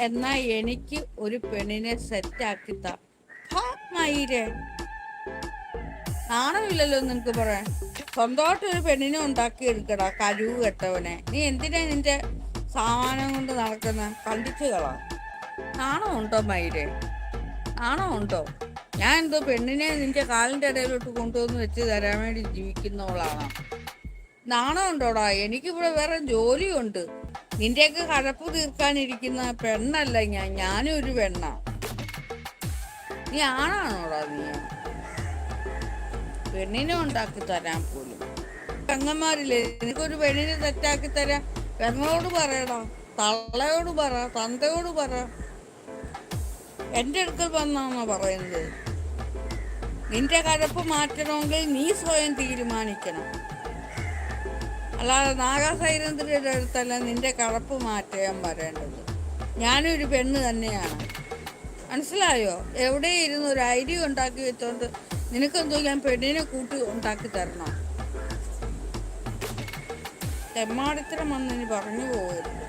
എന്നാ എനിക്ക് ഒരു പെണ്ണിനെ സെറ്റാക്കി താ. ഹാ, മയിരെ, നാണമില്ലല്ലോ നിനക്ക് പറയാൻ. സ്വന്തമായിട്ട് ഒരു പെണ്ണിനെ ഉണ്ടാക്കി എടുക്കടാ, കഴിവ് കെട്ടവനെ. നീ എന്തിനാ നിന്റെ സാമാനം കൊണ്ട് നടക്കുന്ന? കണ്ടിച്ചു കളാ. നാണമുണ്ടോ മയിരെ? നാണമുണ്ടോ? ഞാൻ എന്തോ പെണ്ണിനെ നിന്റെ കാലിൻ്റെ ഇടയിലോട്ട് കൊണ്ടുവന്ന് വെച്ച് തരാൻ വേണ്ടി ജീവിക്കുന്നവളാണ്. നാണമുണ്ടോടാ? എനിക്കിവിടെ വേറെ ജോലിയുണ്ട്. നിന്റെയൊക്കെ കഴപ്പ് തീർക്കാനിരിക്കുന്ന പെണ്ണല്ല ഞാനും ഒരു പെണ്ണാ. നീ ആണാണോടാ? നീ പെണ്ണിനെ ഉണ്ടാക്കി തരാൻ പോലും പെങ്ങന്മാരില്ലേ? നിനക്കൊരു പെണ്ണിനെ തെറ്റാക്കി തരാൻ പെങ്ങളോട് പറയടാ, തള്ളയോട് പറ, തന്തയോട് പറ. എൻ്റെ അടുക്കൽ വന്നാണോ പറയുന്നത്? നിന്റെ കഴപ്പ് മാറ്റണമെങ്കിൽ നീ സ്വയം തീരുമാനിക്കണം. അല്ലാതെ നാഗാസൈരന്ധ്രയുടെ അടുത്തല്ല നിന്റെ കഴപ്പ് മാറ്റാൻ വരേണ്ടത്. ഞാനും ഒരു പെണ്ണ് തന്നെയാണ്, മനസ്സിലായോ? എവിടെ ഇരുന്ന് ഒരു ഐഡിയ ഉണ്ടാക്കി വെച്ചോണ്ട് നിനക്കെന്തോ ഞാൻ പെണ്ണിനെ കൂട്ടി ഉണ്ടാക്കി തരണോ? തെമ്മാടിത്തരം വന്ന് ഇനി പറഞ്ഞു പോകരുത്.